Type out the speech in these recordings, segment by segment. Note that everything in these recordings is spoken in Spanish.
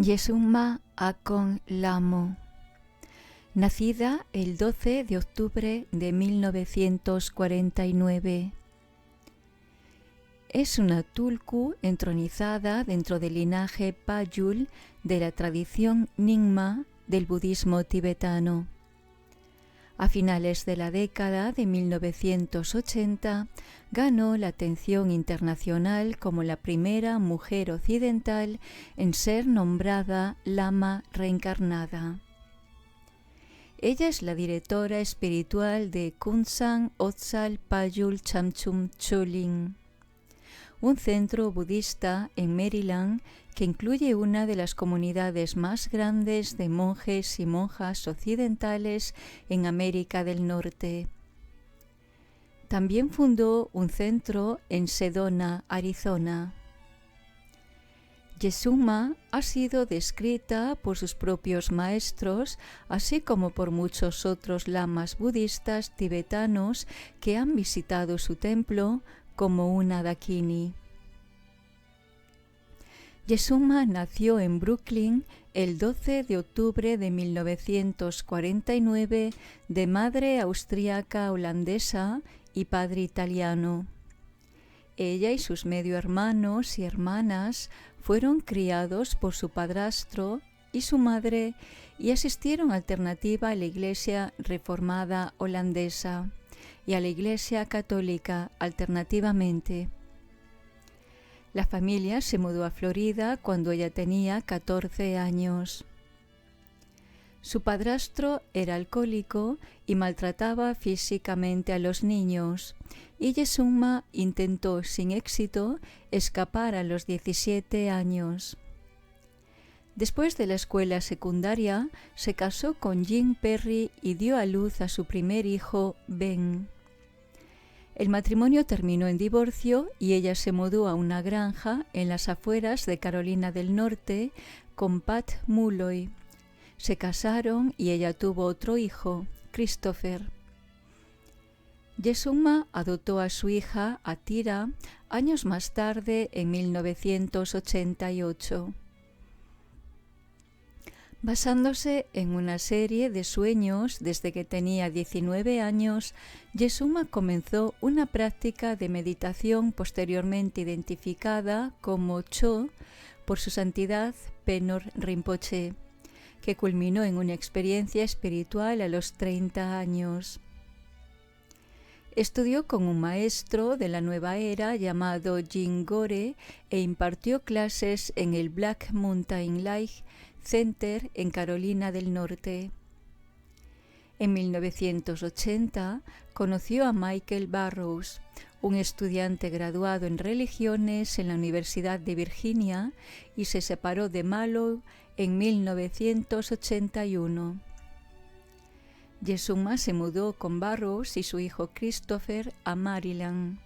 Yesumma Akon Lamo, nacida el 12 de octubre de 1949. Es una tulku entronizada dentro del linaje Payul de la tradición Nyingma del budismo tibetano. A finales de la década de 1980, ganó la atención internacional como la primera mujer occidental en ser nombrada lama reencarnada. Ella es la directora espiritual de Kunsang Otsal Payul Chamchum Choling, un centro budista en Maryland que incluye una de las comunidades más grandes de monjes y monjas occidentales en América del Norte. También fundó un centro en Sedona, Arizona. Yesumma ha sido descrita por sus propios maestros, así como por muchos otros lamas budistas tibetanos que han visitado su templo, como una dakini. Yesumma nació en Brooklyn el 12 de octubre de 1949 de madre austríaca holandesa y padre italiano. Ella y sus medio hermanos y hermanas fueron criados por su padrastro y su madre y asistieron alternativa a la Iglesia Reformada holandesa y a la Iglesia Católica alternativamente. La familia se mudó a Florida cuando ella tenía 14 años. Su padrastro era alcohólico y maltrataba físicamente a los niños, y Yesumma intentó sin éxito escapar a los 17 años. Después de la escuela secundaria, se casó con Jean Perry y dio a luz a su primer hijo, Ben. El matrimonio terminó en divorcio y ella se mudó a una granja en las afueras de Carolina del Norte con Pat Mulloy. Se casaron y ella tuvo otro hijo, Christopher. Yesumma adoptó a su hija, Atira, años más tarde, en 1988. Basándose en una serie de sueños desde que tenía 19 años, Yesumma comenzó una práctica de meditación posteriormente identificada como Cho por su santidad Penor Rinpoche, que culminó en una experiencia espiritual a los 30 años. Estudió con un maestro de la nueva era llamado Jin Gore e impartió clases en el Black Mountain Light Center en Carolina del Norte. En 1980 conoció a Michael Barrows, un estudiante graduado en religiones en la Universidad de Virginia, y se separó de Mallow en 1981. Yesumma se mudó con Barrows y su hijo Christopher a Maryland.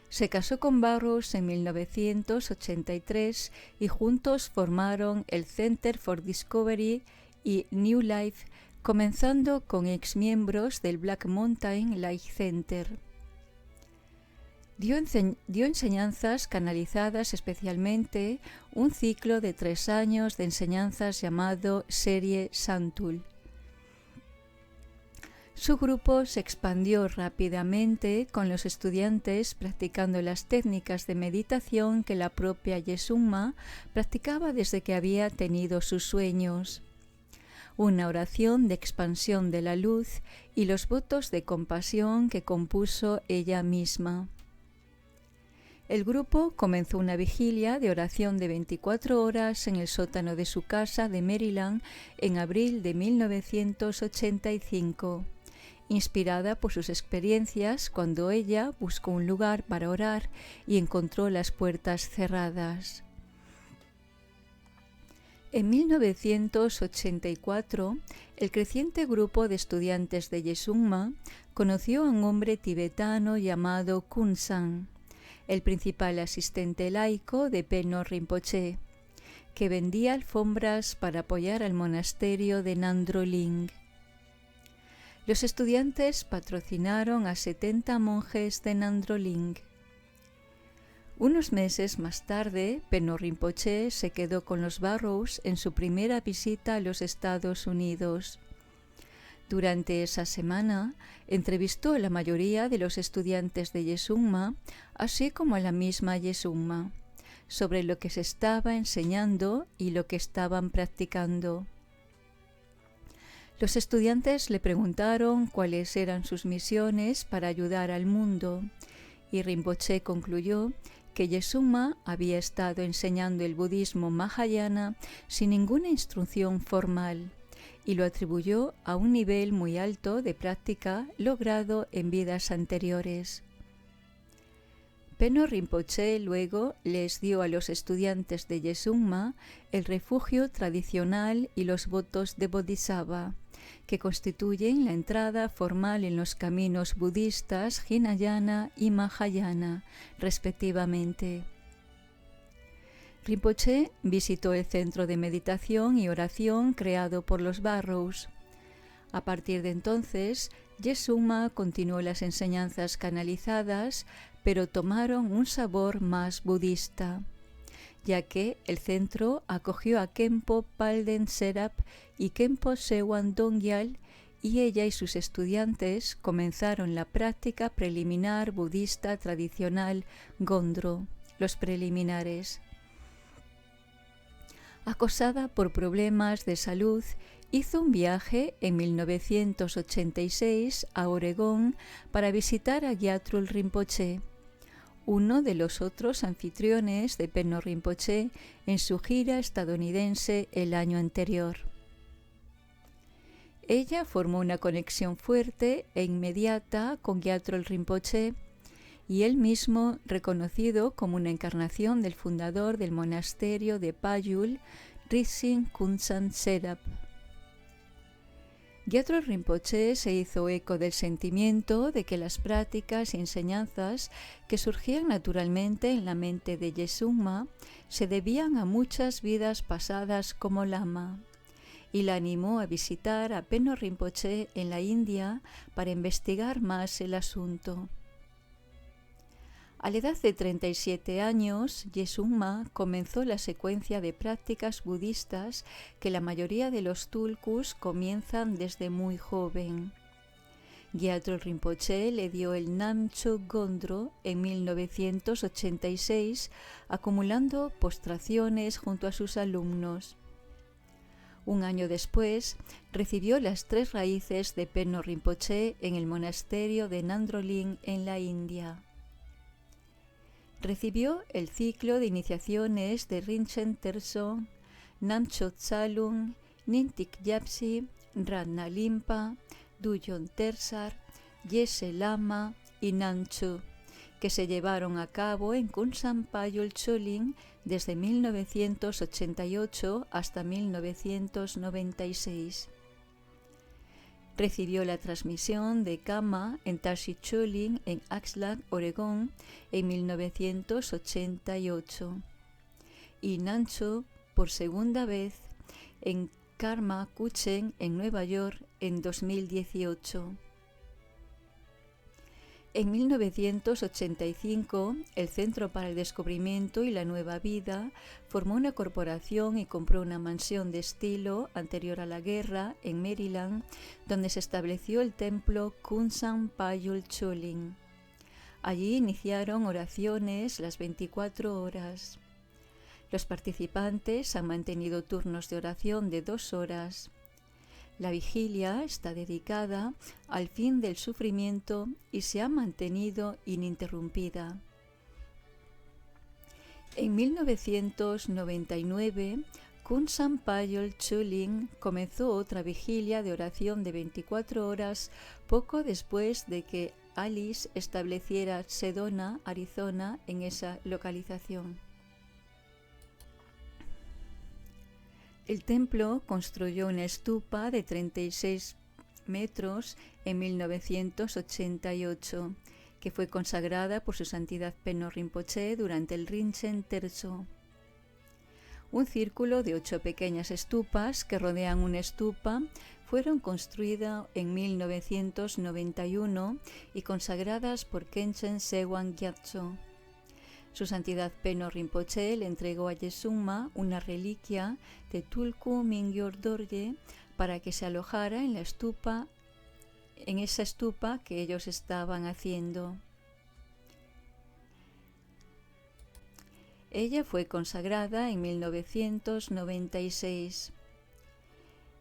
Se casó con Barrows en 1983 y juntos formaron el Center for Discovery y New Life, comenzando con exmiembros del Black Mountain Light Center. Dio enseñanzas canalizadas, especialmente un ciclo de 3 años de enseñanzas llamado Serie Santul. Su grupo se expandió rápidamente con los estudiantes practicando las técnicas de meditación que la propia Yesumma practicaba desde que había tenido sus sueños. Una oración de expansión de la luz y los votos de compasión que compuso ella misma. El grupo comenzó una vigilia de oración de 24 horas en el sótano de su casa de Maryland en abril de 1985. Inspirada por sus experiencias cuando ella buscó un lugar para orar y encontró las puertas cerradas. En 1984, el creciente grupo de estudiantes de Yesumma conoció a un hombre tibetano llamado Kunsang, el principal asistente laico de Penor Rinpoche, que vendía alfombras para apoyar al monasterio de Nandroling. Los estudiantes patrocinaron a 70 monjes de Nandroling. Unos meses más tarde, Penno Rinpoché se quedó con los Barrows en su primera visita a los Estados Unidos. Durante esa semana, entrevistó a la mayoría de los estudiantes de Yesungma, así como a la misma Yesungma, sobre lo que se estaba enseñando y lo que estaban practicando. Los estudiantes le preguntaron cuáles eran sus misiones para ayudar al mundo, y Rinpoché concluyó que Yesungma había estado enseñando el budismo Mahayana sin ninguna instrucción formal, y lo atribuyó a un nivel muy alto de práctica logrado en vidas anteriores. Penno Rinpoché luego les dio a los estudiantes de Yesungma el refugio tradicional y los votos de Bodhisattva, que constituyen la entrada formal en los caminos budistas Hinayana y Mahayana, respectivamente. Rinpoché visitó el centro de meditación y oración creado por los Barrows. A partir de entonces, Yesungma continuó las enseñanzas canalizadas, pero tomaron un sabor más budista, ya que el centro acogió a Khenpo Palden Serap y Khenpo Sewan Dongyal, y ella y sus estudiantes comenzaron la práctica preliminar budista tradicional Gondro, los preliminares. Acosada por problemas de salud, hizo un viaje en 1986 a Oregón para visitar a Gyathrul Rinpoché, uno de los otros anfitriones de Penno Rinpoché en su gira estadounidense el año anterior. Ella formó una conexión fuerte e inmediata con Gyathrul Rinpoché, y él mismo reconocido como una encarnación del fundador del monasterio de Payul, Rizin Kunsan Serap. Gyathrul Rinpoché se hizo eco del sentimiento de que las prácticas y enseñanzas que surgían naturalmente en la mente de Yesungma se debían a muchas vidas pasadas como lama, y la animó a visitar a Penno Rinpoché en la India para investigar más el asunto. A la edad de 37 años, Yesungma comenzó la secuencia de prácticas budistas que la mayoría de los tulkus comienzan desde muy joven. Gyathrul Rinpoché le dio el Namcho Gondro en 1986, acumulando postraciones junto a sus alumnos. Un año después, recibió las 3 raíces de Penno Rinpoché en el monasterio de Nandrolin en la India. Recibió el ciclo de iniciaciones de Rinchen Tersong, Namcho Tsalung, Nintik Yapsi, Ratna Limpa, Duyon Tersar, Yese Lama y Namcho, que se llevaron a cabo en Kunsan Payul Choling desde 1988 hasta 1996. Recibió la transmisión de Kama en Tashi Choling en Axlack, Oregón, en 1988, y Namcho por segunda vez en Karma Kuchen en Nueva York en 2018. En 1985, el Centro para el Descubrimiento y la Nueva Vida formó una corporación y compró una mansión de estilo anterior a la guerra en Maryland, donde se estableció el templo Kunsan Payul Choling. Allí iniciaron oraciones las 24 horas. Los participantes han mantenido turnos de oración de 2 horas. La vigilia está dedicada al fin del sufrimiento y se ha mantenido ininterrumpida. En 1999, Kunsan Payul Choling comenzó otra vigilia de oración de 24 horas poco después de que Alice estableciera Sedona, Arizona, en esa localización. El templo construyó una stupa de 36 metros en 1988, que fue consagrada por su santidad Penno Rinpoché durante el Rinchen Terzo. Un círculo de 8 pequeñas estupas que rodean una estupa fueron construidas en 1991 y consagradas por Khenchen Sewan Gyatso. Su Santidad Peno Rinpoche le entregó a Yesungma una reliquia de Tulku Mingyur Dorje para que se alojara en esa estupa que ellos estaban haciendo. Ella fue consagrada en 1996.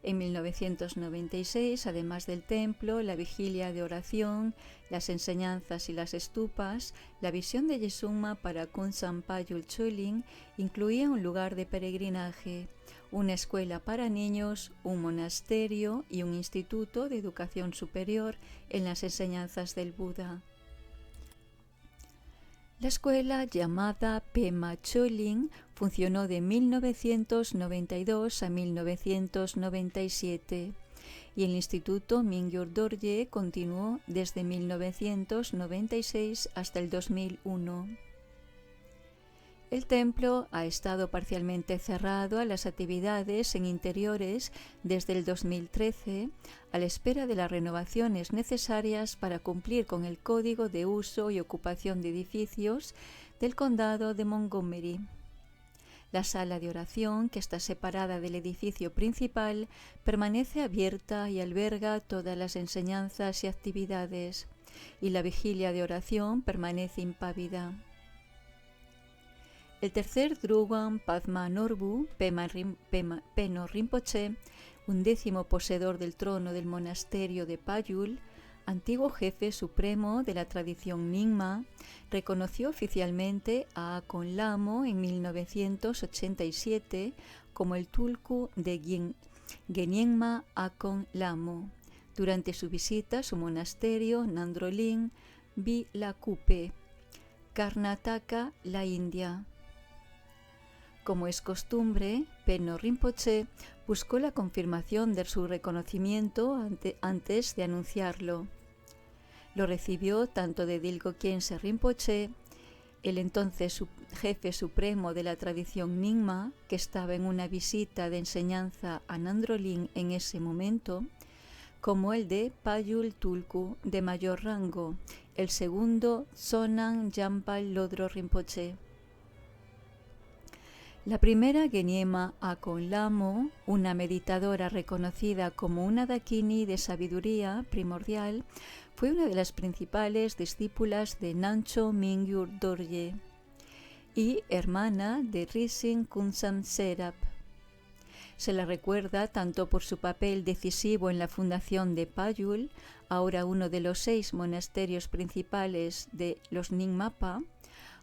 En 1996, además del templo, la vigilia de oración, las enseñanzas y las estupas, la visión de Yesungma para Kunsan Payul Choling incluía un lugar de peregrinaje, una escuela para niños, un monasterio y un instituto de educación superior en las enseñanzas del Buda. La escuela, llamada Pema Choling, funcionó de 1992 a 1997 y el Instituto Mingyur Dorje continuó desde 1996 hasta el 2001. El templo ha estado parcialmente cerrado a las actividades en interiores desde el 2013, a la espera de las renovaciones necesarias para cumplir con el Código de Uso y Ocupación de Edificios del Condado de Montgomery. La sala de oración, que está separada del edificio principal, permanece abierta y alberga todas las enseñanzas y actividades, y la vigilia de oración permanece impávida. El tercer Drugwan Padma Norbu Peno Rinpoche, 11º poseedor del trono del monasterio de Payul, antiguo jefe supremo de la tradición Nyingma, reconoció oficialmente a Akon Lamo en 1987 como el Tulku de Genyengma Akon Lamo, durante su visita a su monasterio Nandrolin Vilakupe, Karnataka, la India. Como es costumbre, Peno Rinpoche buscó la confirmación de su reconocimiento antes de anunciarlo. Lo recibió tanto de Dilgo Khyentse Rinpoche, el entonces jefe supremo de la tradición Nyingma, que estaba en una visita de enseñanza a Nandrolin en ese momento, como el de Payul Tulku, de mayor rango, el segundo Tsonan Jampal Lodro Rinpoche. La primera Genyema Akon Lamo, una meditadora reconocida como una dakini de sabiduría primordial, fue una de las principales discípulas de Namcho Mingyur Dorje y hermana de Rizin Kunsam Serap. Se la recuerda tanto por su papel decisivo en la fundación de Payul, ahora uno de los 6 monasterios principales de los Nyingmapa,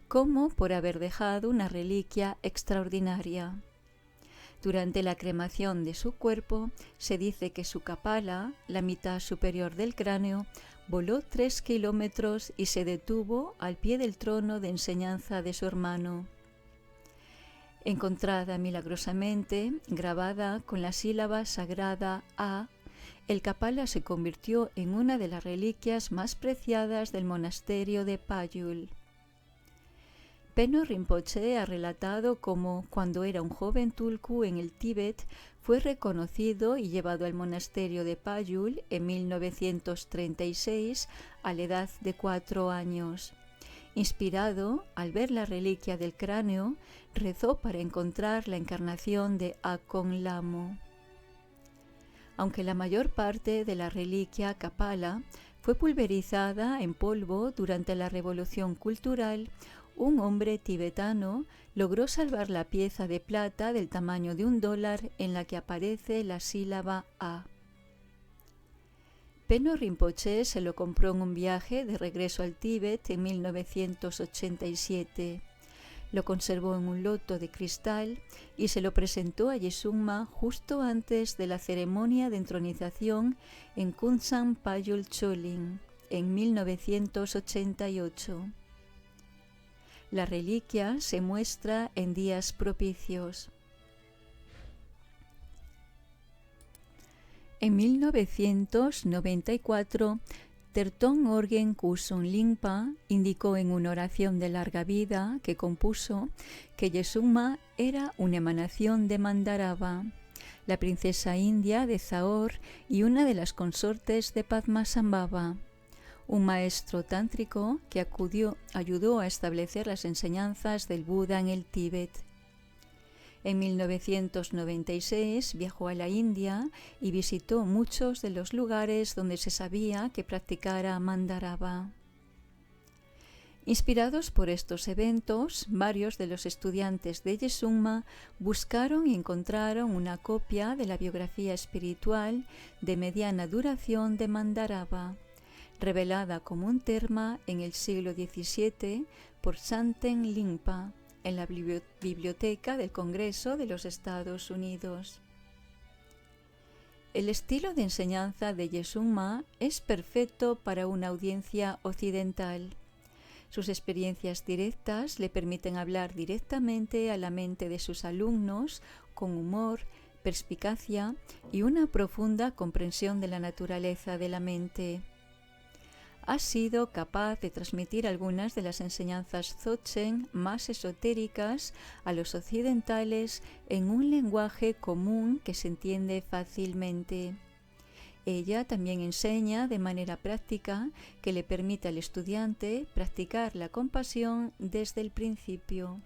como por haber dejado una reliquia extraordinaria. Durante la cremación de su cuerpo, se dice que su kapala, la mitad superior del cráneo, voló 3 kilómetros y se detuvo al pie del trono de enseñanza de su hermano. Encontrada milagrosamente, grabada con la sílaba sagrada A, el kapala se convirtió en una de las reliquias más preciadas del monasterio de Payul. Peno Rinpoche ha relatado cómo, cuando era un joven tulku en el Tíbet, fue reconocido y llevado al monasterio de Payul en 1936 a la edad de 4 años. Inspirado, al ver la reliquia del cráneo, rezó para encontrar la encarnación de Akon Lamo. Aunque la mayor parte de la reliquia kapala fue pulverizada en polvo durante la Revolución Cultural, un hombre tibetano logró salvar la pieza de plata del tamaño de $1 en la que aparece la sílaba A. Peno Rinpoche se lo compró en un viaje de regreso al Tíbet en 1987. Lo conservó en un loto de cristal y se lo presentó a Yesungma justo antes de la ceremonia de entronización en Kunsan Payul Choling en 1988. La reliquia se muestra en días propicios. En 1994, Tertön Orgen Kusun Lingpa indicó en una oración de larga vida que compuso que Yesungma era una emanación de Mandarava, la princesa india de Zahor y una de las consortes de Padmasambhava, un maestro tántrico que ayudó a establecer las enseñanzas del Buda en el Tíbet. En 1996 viajó a la India y visitó muchos de los lugares donde se sabía que practicara Mandarava. Inspirados por estos eventos, varios de los estudiantes de Yesungma buscaron y encontraron una copia de la biografía espiritual de mediana duración de Mandarava, revelada como un terma en el siglo XVII por Chanten Lingpa en la Biblioteca del Congreso de los Estados Unidos. El estilo de enseñanza de Yesungma es perfecto para una audiencia occidental. Sus experiencias directas le permiten hablar directamente a la mente de sus alumnos con humor, perspicacia y una profunda comprensión de la naturaleza de la mente. Ha sido capaz de transmitir algunas de las enseñanzas Dzogchen más esotéricas a los occidentales en un lenguaje común que se entiende fácilmente. Ella también enseña de manera práctica que le permite al estudiante practicar la compasión desde el principio.